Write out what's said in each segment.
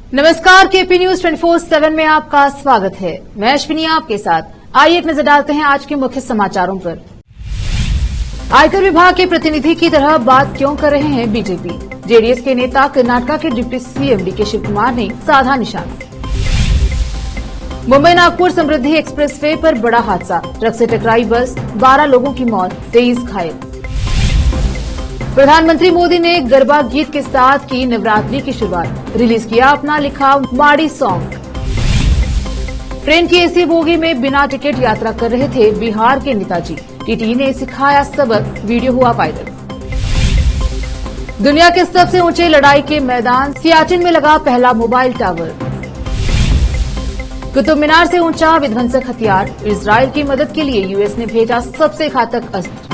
नमस्कार, KP news 24/7 में आपका स्वागत है। मैं अश्विनी आपके साथ। आइए एक नजर डालते हैं आज के मुख्य समाचारों पर। आयकर विभाग के प्रतिनिधि की तरह बात क्यों कर रहे हैं बीजेपी? जेडीएस के नेता कर्नाटका के deputy CM DK Shivakumar ने साधा निशाना। मुंबई नागपुर समृद्धि एक्सप्रेसवे पर बड़ा हादसा, ट्रक से टकराई बस, 12 लोगों की मौत, 23 घायल। प्रधानमंत्री मोदी ने गरबा गीत के साथ की नवरात्रि की शुरुआत, रिलीज किया अपना लिखा माड़ी सॉन्ग। ट्रेन की एसी बोगी में बिना टिकट यात्रा कर रहे थे बिहार के नेताजी, टीटी ने सिखाया सबक, वीडियो हुआ वायरल। दुनिया के सबसे ऊंचे लड़ाई के मैदान सियाचिन में लगा पहला मोबाइल टावर। कुतुब मीनार से ऊंचा विध्वंसक हथियार, इजरायल की मदद के लिए यूएस ने भेजा सबसे घातक अस्त्र।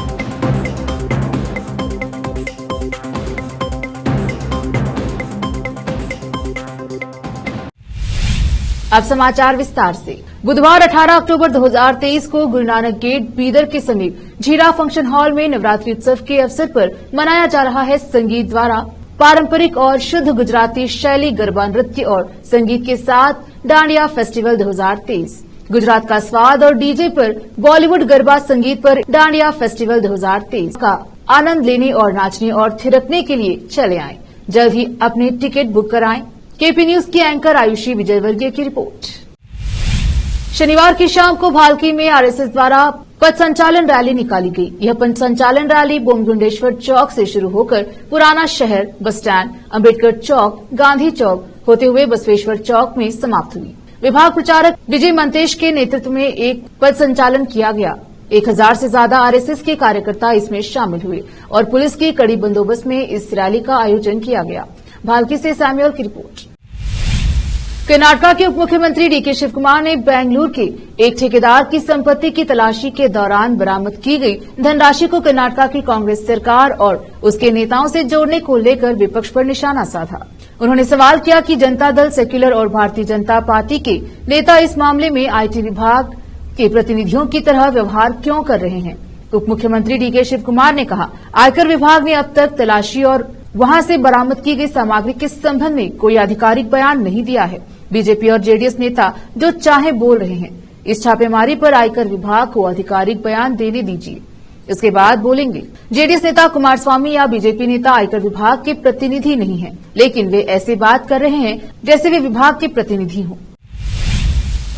अब समाचार विस्तार से। बुधवार 18 अक्टूबर 2023 को गुरु नानक गेट बीदर के समीप झीरा फंक्शन हॉल में नवरात्रि उत्सव के अवसर पर मनाया जा रहा है संगीत द्वारा पारंपरिक और शुद्ध गुजराती शैली गरबा नृत्य और संगीत के साथ डांडिया फेस्टिवल 2023। गुजरात का स्वाद और डीजे पर बॉलीवुड गरबा संगीत पर डांडिया फेस्टिवल 2023 का आनंद लेने और नाचने और थिरकने के लिए चले आएं। जल्द ही अपने टिकट बुक कराएं। केपी न्यूज की एंकर आयुषी विजयवर्गीय की रिपोर्ट। शनिवार की शाम को भालकी में आरएसएस द्वारा पथ संचालन रैली निकाली गई। यह पथ संचालन रैली बोमगुंडेश्वर चौक से शुरू होकर पुराना शहर, बस स्टैंड, अम्बेडकर चौक, गांधी चौक होते हुए बसवेश्वर चौक में समाप्त हुई। विभाग प्रचारक विजय मंतेश के नेतृत्व में एक पथ संचालन किया गया। 1000 से ज्यादा आरएसएस के कार्यकर्ता इसमें शामिल हुए और पुलिस की कड़ी बंदोबस्त में इस रैली का आयोजन किया गया। भालकी से सैमुअल की रिपोर्ट। कर्नाटका के उप मुख्यमंत्री डीके शिव कुमार ने बेंगलुरु के एक ठेकेदार की संपत्ति की तलाशी के दौरान बरामद की गई धनराशि को कर्नाटका की कांग्रेस सरकार और उसके नेताओं से जोड़ने को लेकर विपक्ष पर निशाना साधा। उन्होंने सवाल किया कि जनता दल, सेक्युलर और भारतीय जनता पार्टी के नेता इस मामले में आईटी विभाग के प्रतिनिधियों की तरह व्यवहार क्यों कर रहे हैं। उप मुख्यमंत्री डीके शिव कुमार ने कहा, आयकर विभाग ने अब तक तलाशी और वहां से बरामद की गई सामग्री के संबंध में कोई आधिकारिक बयान नहीं दिया है। बीजेपी और जेडीएस नेता जो चाहे बोल रहे हैं। इस छापेमारी पर आयकर विभाग को आधिकारिक बयान देने दीजिए, इसके बाद बोलेंगे। जेडीएस नेता कुमारस्वामी या बीजेपी नेता आयकर विभाग के प्रतिनिधि नहीं हैं, लेकिन वे ऐसे बात कर रहे हैं जैसे वे विभाग के प्रतिनिधि हों।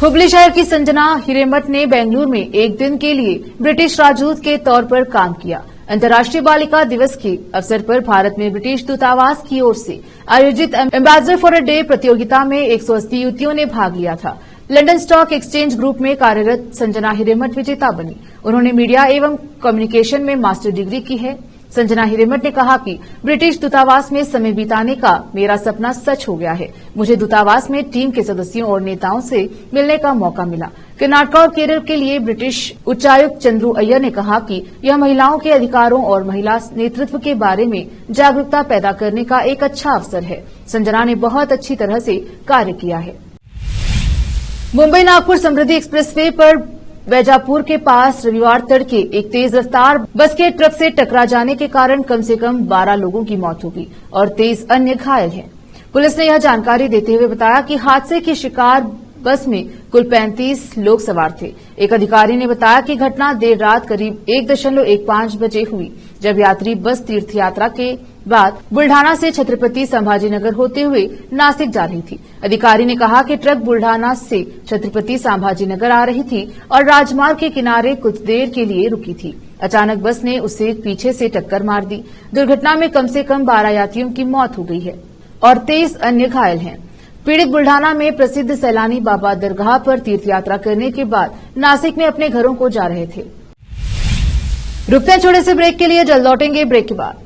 हुबली शहर की संजना हिरेमठ ने बेंगलुरु में एक दिन के लिए ब्रिटिश राजदूत के तौर पर काम किया। अंतर्राष्ट्रीय बालिका दिवस के अवसर पर भारत में ब्रिटिश दूतावास की ओर से आयोजित एम्बेसडर फॉर अ डे प्रतियोगिता में 180 युवतियों ने भाग लिया था। लंदन स्टॉक एक्सचेंज ग्रुप में कार्यरत संजना हिरेमठ विजेता बनी। उन्होंने मीडिया एवं कम्युनिकेशन में मास्टर डिग्री की है। संजना हिरेमठ ने कहा कि ब्रिटिश दूतावास में समय बिताने का मेरा सपना सच हो गया है। मुझे दूतावास में टीम के सदस्यों और नेताओं से मिलने का मौका मिला। कर्नाटका और केरल के लिए ब्रिटिश उच्चायुक्त चंद्रू अय्यर ने कहा कि यह महिलाओं के अधिकारों और महिला नेतृत्व के बारे में जागरूकता पैदा करने का एक अच्छा अवसर है। संजना ने बहुत अच्छी तरह से कार्य किया है। मुंबई नागपुर समृद्धि एक्सप्रेसवे पर वैजापुर के पास रविवार तड़के एक तेज रफ्तार बस के ट्रक से टकरा जाने के कारण कम से कम 12 लोगों की मौत हो गई और 23 अन्य घायल हैं। पुलिस ने यह जानकारी देते हुए बताया कि हादसे के शिकार बस में कुल 35 लोग सवार थे। एक अधिकारी ने बताया कि घटना देर रात करीब 1:15 बजे हुई, जब यात्री बस तीर्थ यात्रा के बाद बुल्ढाना से छत्रपति संभाजीनगर होते हुए नासिक जा रही थी। अधिकारी ने कहा कि ट्रक बुल्ढाना से छत्रपति संभाजीनगर आ रही थी और राजमार्ग के किनारे कुछ देर के लिए रुकी थी। अचानक बस ने उसे पीछे से टक्कर मार दी। दुर्घटना में कम से कम 12 यात्रियों की मौत हो गई है और 23 अन्य घायल हैं। पीड़ित बुल्ढाना में प्रसिद्ध सैलानी बाबा दरगाह पर तीर्थ यात्रा करने के बाद नासिक में अपने घरों को जा रहे थे। रुकते हैं छोटे से ब्रेक के लिए, जल्द लौटेंगे ब्रेक के बाद।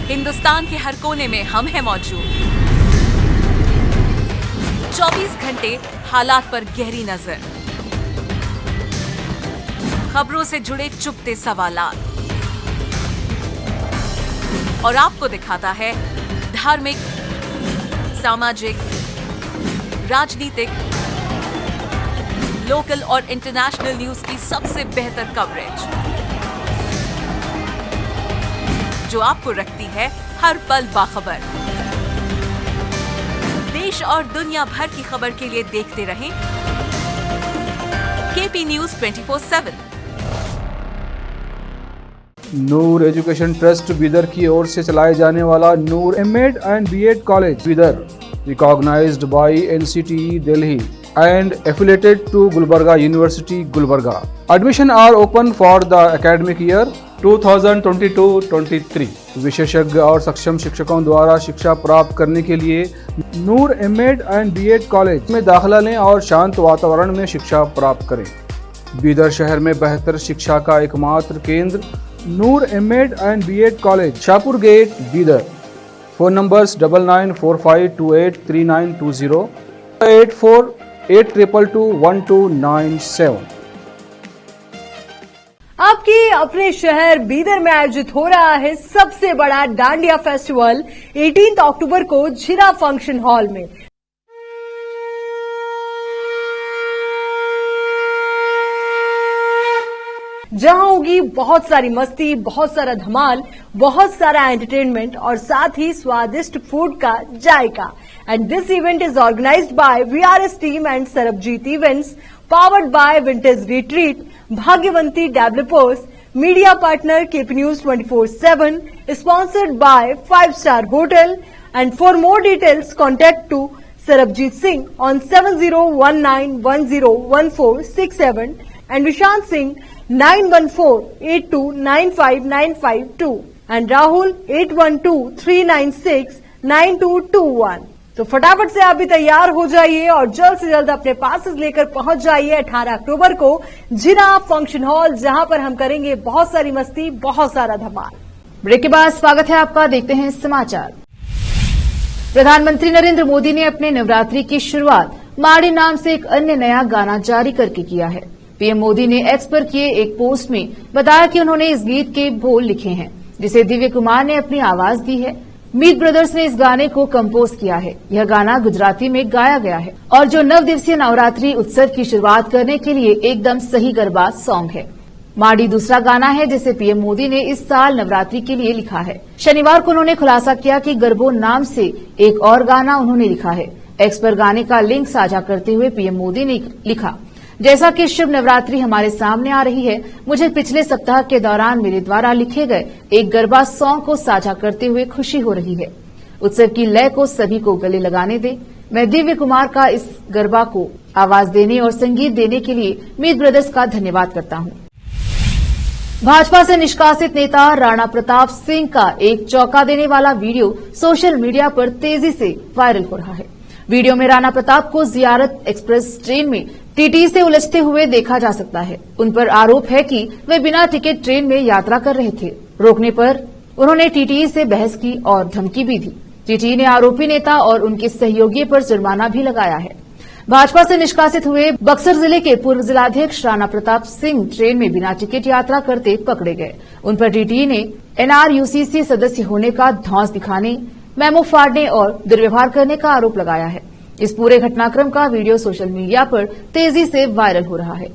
हिंदुस्तान के हर कोने में हम हैं मौजूद। 24 घंटे हालात पर गहरी नजर, खबरों से जुड़े चुपते सवालात और आपको दिखाता है धार्मिक, सामाजिक, राजनीतिक, लोकल और इंटरनेशनल न्यूज की सबसे बेहतर कवरेज, जो आपको रखती है हर पल बाखबर। देश और दुनिया भर की खबर के लिए देखते रहें KP news 24/7। Noor education trust Bidar की ओर से चलाए जाने वाला Noor MEd and BEd college Bidar, recognised by NCTE Delhi and affiliated to Gulbarga University, Gulbarga. Admission are open for the academic year 2022-23. विशेषज्ञ और सक्षम शिक्षकों द्वारा शिक्षा प्राप्त करने के लिए नूर एमएड एंड बीएड कॉलेज में दाखिला लें और शांत वातावरण में शिक्षा प्राप्त करें। बीदर शहर में बेहतर शिक्षा का एकमात्र केंद्र Noor MEd and BEd college, Shahpur gate, Bidar. Phone numbers 9945283920, 8482221297। आपके अपने शहर बीदर में आयोजित हो रहा है सबसे बड़ा डांडिया फेस्टिवल 18 अक्टूबर को झिरा फंक्शन हॉल में। जहां होगी बहुत सारी मस्ती, बहुत सारा धमाल, बहुत सारा एंटरटेनमेंट और साथ ही स्वादिष्ट फूड का जायका। And this event is organised by VRS team and Sarabjit events, powered by vintage retreat, Bhagyawanti developers, media partner KP news 24/7, sponsored by 5-star hotel. And for more details contact to Sarabjit Singh on 7019101467 and Vishant Singh 9148295952 and Rahul 8123969221। तो फटाफट से आप भी तैयार हो जाइए और जल्द से जल्द अपने पासेस लेकर पहुंच जाइए 18 अक्टूबर को झिरा फंक्शन हॉल, जहां पर हम करेंगे बहुत सारी मस्ती, बहुत सारा धमाल। ब्रेक के बाद स्वागत है आपका, देखते हैं समाचार। प्रधानमंत्री नरेंद्र मोदी ने अपने नवरात्रि की शुरुआत माड़ी नाम से एक अन्य नया गाना जारी करके किया है। पीएम मोदी ने एक्स पर किए एक पोस्ट में बताया कि उन्होंने इस गीत के बोल लिखे हैं, जिसे दिव्य कुमार ने अपनी आवाज दी है। मीत ब्रदर्स ने इस गाने को कंपोज किया है। यह गाना गुजराती में गाया गया है और जो 9 दिवसीय नवरात्रि उत्सव की शुरुआत करने के लिए एकदम सही गरबा सॉन्ग है। माड़ी दूसरा गाना है जिसे पीएम मोदी ने इस साल नवरात्रि के लिए लिखा है। शनिवार को उन्होंने खुलासा किया कि गरबो नाम से एक और गाना उन्होंने लिखा है। एक्स पर गाने का लिंक साझा करते हुए पीएम मोदी ने लिखा, जैसा कि शुभ नवरात्रि हमारे सामने आ रही है, मुझे पिछले सप्ताह के दौरान मेरे द्वारा लिखे गए एक गरबा सॉन्ग को साझा करते हुए खुशी हो रही है। उत्सव की लय को सभी को गले लगाने दे। मैं दिव्य कुमार का इस गरबा को आवाज देने और संगीत देने के लिए मीत ब्रदर्स का धन्यवाद करता हूं। भाजपा से निष्कासित नेता राणा प्रताप सिंह का एक चौंका देने वाला वीडियो सोशल मीडिया पर तेजी से वायरल हो रहा है। वीडियो में राणा प्रताप को जियारत एक्सप्रेस ट्रेन में टीटी से उलझते हुए देखा जा सकता है। उन पर आरोप है कि वे बिना टिकट ट्रेन में यात्रा कर रहे थे। रोकने पर उन्होंने टीटी से बहस की और धमकी भी दी। टीटी ने आरोपी नेता और उनके सहयोगियों पर जुर्माना भी लगाया है। भाजपा से निष्कासित हुए बक्सर जिले के पूर्व जिलाध्यक्ष राणा प्रताप सिंह ट्रेन में बिना टिकट यात्रा करते पकड़े गए। उन पर टीटी ने एनआरयूसीसी सदस्य होने का धौंस दिखाने, मेमो फाड़ने और दुर्व्यवहार करने का आरोप लगाया है। इस पूरे घटनाक्रम का वीडियो सोशल मीडिया पर तेजी से वायरल हो रहा है।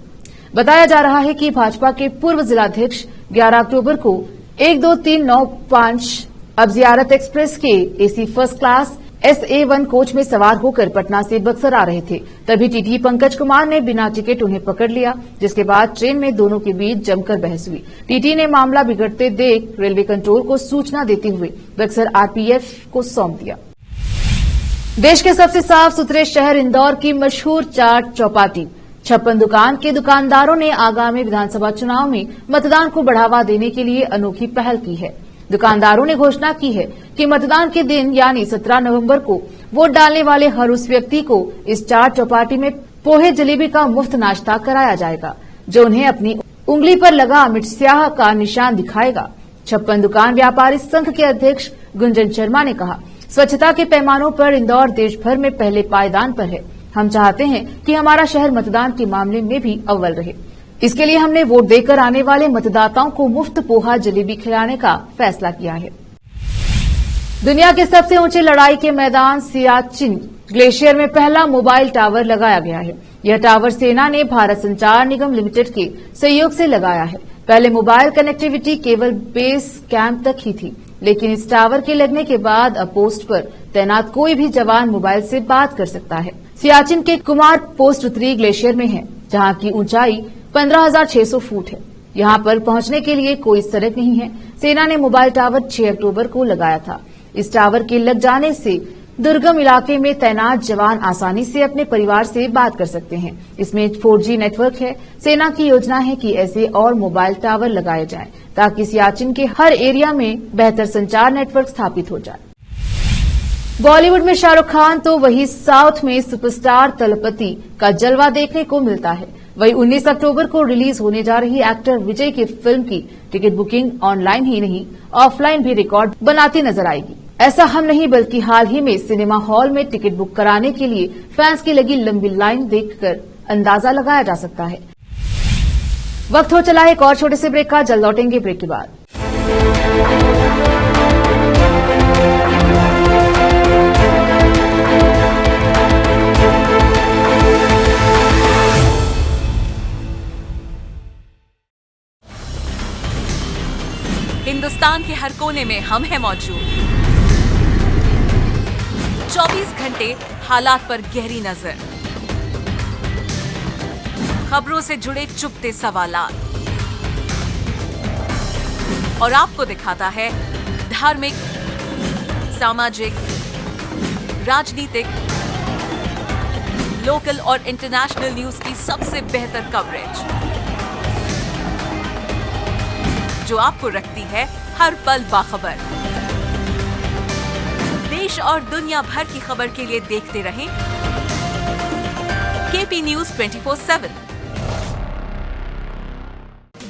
बताया जा रहा है कि भाजपा के पूर्व जिलाध्यक्ष 11 अक्टूबर को 12395 अब जियारत एक्सप्रेस के AC first class SA1 coach में सवार होकर पटना से बक्सर आ रहे थे। तभी टीटी पंकज कुमार ने बिना टिकट उन्हें पकड़ लिया, जिसके बाद ट्रेन में दोनों के बीच जमकर बहस हुई। टीटी ने मामला बिगड़ते देख रेलवे कंट्रोल को सूचना देते हुए बक्सर RPF को सौंप दिया। देश के सबसे साफ सुथरे शहर इंदौर की मशहूर चाट चौपाटी 56 दुकान के दुकानदारों ने आगामी विधानसभा चुनाव में मतदान को बढ़ावा देने के लिए अनोखी पहल की है। दुकानदारों ने घोषणा की है कि मतदान के दिन यानी 17 नवंबर को वोट डालने वाले हर उस व्यक्ति को इस चाट चौपाटी में पोहे जलेबी का मुफ्त नाश्ता कराया जाएगा, जो उन्हें अपनी उंगली पर लगा अमिट स्याह का निशान दिखाएगा। 56 दुकान व्यापारी संघ के अध्यक्ष गुंजन शर्मा ने कहा, स्वच्छता के पैमानों पर इंदौर देश भर में पहले पायदान पर है। हम चाहते हैं कि हमारा शहर मतदान के मामले में भी अव्वल रहे। इसके लिए हमने वोट देकर आने वाले मतदाताओं को मुफ्त पोहा जलेबी खिलाने का फैसला किया है। दुनिया के सबसे ऊंचे लड़ाई के मैदान सियाचिन ग्लेशियर में पहला मोबाइल टावर लगाया गया है। यह टावर सेना ने भारत संचार निगम लिमिटेड के सहयोग से लगाया है। पहले मोबाइल कनेक्टिविटी केवल बेस कैंप तक ही थी, लेकिन इस टावर के लगने के बाद अब पोस्ट पर तैनात कोई भी जवान मोबाइल से बात कर सकता है। सियाचिन के कुमार पोस्ट 3 ग्लेशियर में है, जहां की ऊंचाई 15,600 फुट है। यहां पर पहुंचने के लिए कोई सड़क नहीं है। सेना ने मोबाइल टावर 6 अक्टूबर को लगाया था। इस टावर के लग जाने से दुर्गम इलाके में तैनात जवान आसानी से अपने परिवार से बात कर सकते हैं। इसमें 4G नेटवर्क है। सेना की योजना है कि ऐसे और मोबाइल टावर लगाए जाएं, ताकि सियाचिन के हर एरिया में बेहतर संचार नेटवर्क स्थापित हो जाए। बॉलीवुड में शाहरुख खान तो वही साउथ में सुपरस्टार तलपति का जलवा देखने को मिलता है। वही 19 अक्टूबर को रिलीज होने जा रही एक्टर विजय की फिल्म की टिकट बुकिंग ऑनलाइन ही नहीं ऑफलाइन भी रिकॉर्ड बनाती नजर आएगी। ऐसा हम नहीं बल्कि हाल ही में सिनेमा हॉल में टिकट बुक कराने के लिए फैंस की लगी लंबी लाइन देखकर अंदाजा लगाया जा सकता है। वक्त हो चला है एक और छोटे से ब्रेक का। जल्द लौटेंगे ब्रेक के बाद। हिंदुस्तान के हर कोने में हम हैं मौजूद। 24 घंटे हालात पर गहरी नजर, खबरों से जुड़े चुपते सवालात और आपको दिखाता है धार्मिक, सामाजिक, राजनीतिक, लोकल और इंटरनेशनल न्यूज की सबसे बेहतर कवरेज, जो आपको रखती है हर पल बाखबर। देश और दुनिया भर की खबर के लिए देखते रहें KP news 24/7।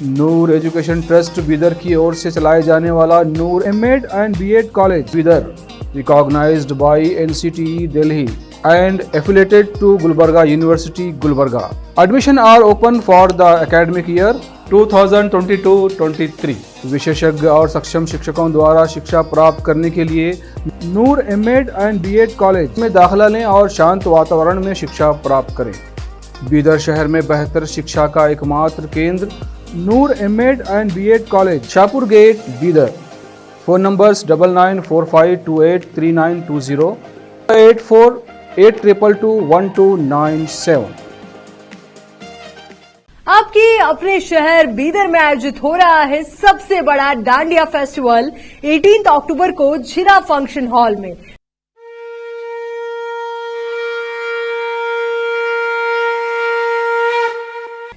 Noor education trust Bidar की ओर से चलाए जाने वाला Noor MEd and BEd college Bidar, recognised by NCTE Delhi and affiliated to Gulbarga University, Gulbarga. Admission are open for the academic year 2022-23. विशेषज्ञ और सक्षम शिक्षकों द्वारा शिक्षा प्राप्त करने के लिए नूर एमएड एंड बीएड कॉलेज में दाखिला लें और शांत वातावरण में शिक्षा प्राप्त करें। बीदर शहर में बेहतर शिक्षा का एकमात्र केंद्र Noor MEd and BEd college, Shahpur gate, Bidar. Phone numbers 9945283920, 8482221297। आपके अपने शहर बीदर में आयोजित हो रहा है सबसे बड़ा डांडिया फेस्टिवल 18 अक्टूबर को झिरा फंक्शन हॉल में।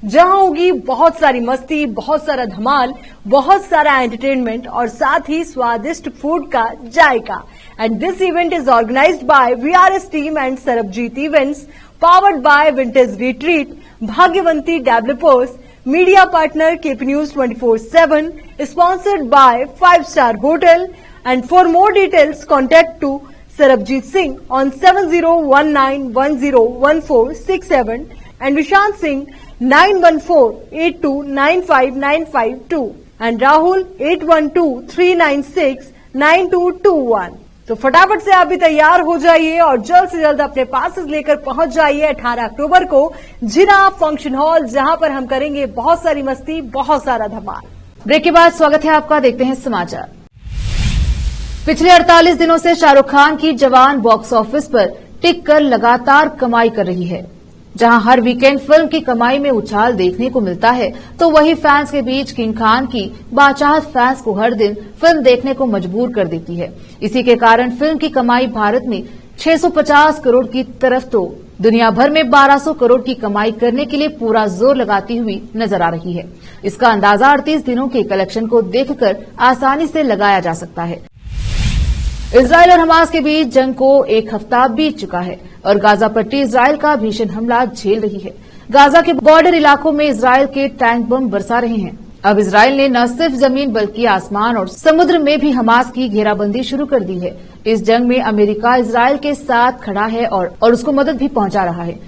जहां होगी बहुत सारी मस्ती, बहुत सारा धमाल, बहुत सारा एंटरटेनमेंट और साथ ही स्वादिष्ट फूड का जायका। And this event is organised by VRS team and Sarabjit events, powered by vintage retreat, Bhagyawanti developers, media partner KP news 24/7, sponsored by 5-star hotel. And for more details contact to Sarabjit Singh on 7019101467 and Vishant Singh 9148295952 and Rahul 8123969221। तो फटाफट से आप भी तैयार हो जाइए और जल्द से जल्द अपने पासेस लेकर पहुंच जाइए 18 अक्टूबर को झिरा फंक्शन हॉल, जहां पर हम करेंगे बहुत सारी मस्ती, बहुत सारा धमाल। ब्रेक के बाद स्वागत है आपका। देखते हैं समाचार। पिछले 48 दिनों से शाहरुख खान की जवान बॉक्स ऑफिस पर टिक कर लगातार कमाई कर रही है। जहां हर वीकेंड फिल्म की कमाई में उछाल देखने को मिलता है, तो वही फैंस के बीच किंग खान की बाचाहत फैंस को हर दिन फिल्म देखने को मजबूर कर देती है। इसी के कारण फिल्म की कमाई भारत में 650 करोड़ की तरफ तो दुनिया भर में 1200 करोड़ की कमाई करने के लिए पूरा जोर लगाती हुई नजर आ रही है। इसका अंदाजा 38 दिनों के कलेक्शन को देखकर आसानी से लगाया जा सकता है। इजराइल और हमास के बीच जंग को एक हफ्ता बीत चुका है और गाजा पट्टी इजराइल का भीषण हमला झेल रही है। गाजा के बॉर्डर इलाकों में इजराइल के टैंक बम बरसा रहे हैं। अब इजराइल ने न सिर्फ जमीन बल्कि आसमान और समुद्र में भी हमास की घेराबंदी शुरू कर दी है। इस जंग में अमेरिका इजराइल के साथ खड़ा है और उसको मदद भी पहुंचा रहा है।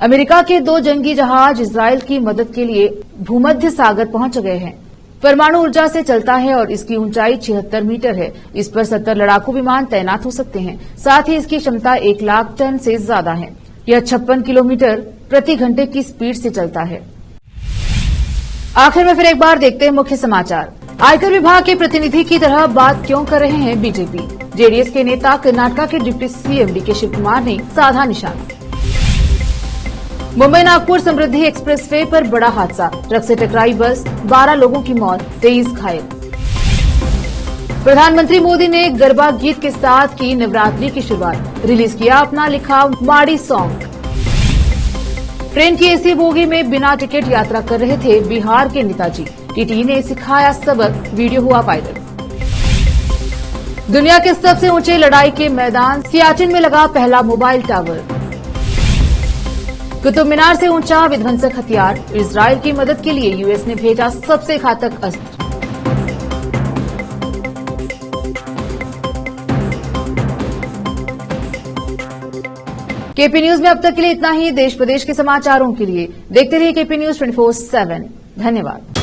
अमेरिका के 2 जंगी जहाज इजराइल की मदद के लिए भूमध्य सागर पहुंच गए हैं। परमाणु ऊर्जा से चलता है और इसकी ऊंचाई 76 मीटर है। इस पर 70 लड़ाकू विमान तैनात हो सकते हैं। साथ ही इसकी क्षमता 1 लाख टन से ज्यादा है। यह 56 किलोमीटर प्रति घंटे की स्पीड से चलता है। आखिर में फिर एक बार देखते हैं मुख्य समाचार। आयकर विभाग के प्रतिनिधि की तरह बात क्यों कर रहे हैं बीजेपी? जेडीएस के नेता कर्नाटका के deputy CM DK Shivakumar ने साधा निशाना। मुंबई नागपुर समृद्धि एक्सप्रेसवे पर बड़ा हादसा, ट्रक से टकराई बस, 12 लोगों की मौत, 23 घायल। प्रधानमंत्री मोदी ने गरबा गीत के साथ की नवरात्रि की शुरुआत, रिलीज किया अपना लिखा माड़ी सॉन्ग। ट्रेन की एसी बोगी में बिना टिकट यात्रा कर रहे थे बिहार के नेताजी, टीटी ने सिखाया सबक, वीडियो हुआ वायरल। दुनिया के सबसे ऊंचे लड़ाई के मैदान सियाचिन में लगा पहला मोबाइल टावर। कुतुब मीनार से ऊंचा विध्वंसक हथियार, इजराइल की मदद के लिए यूएस ने भेजा सबसे घातक अस्त्र। केपी न्यूज में अब तक के लिए इतना ही। देश प्रदेश के समाचारों के लिए देखते रहिए केपी न्यूज 24/7। धन्यवाद।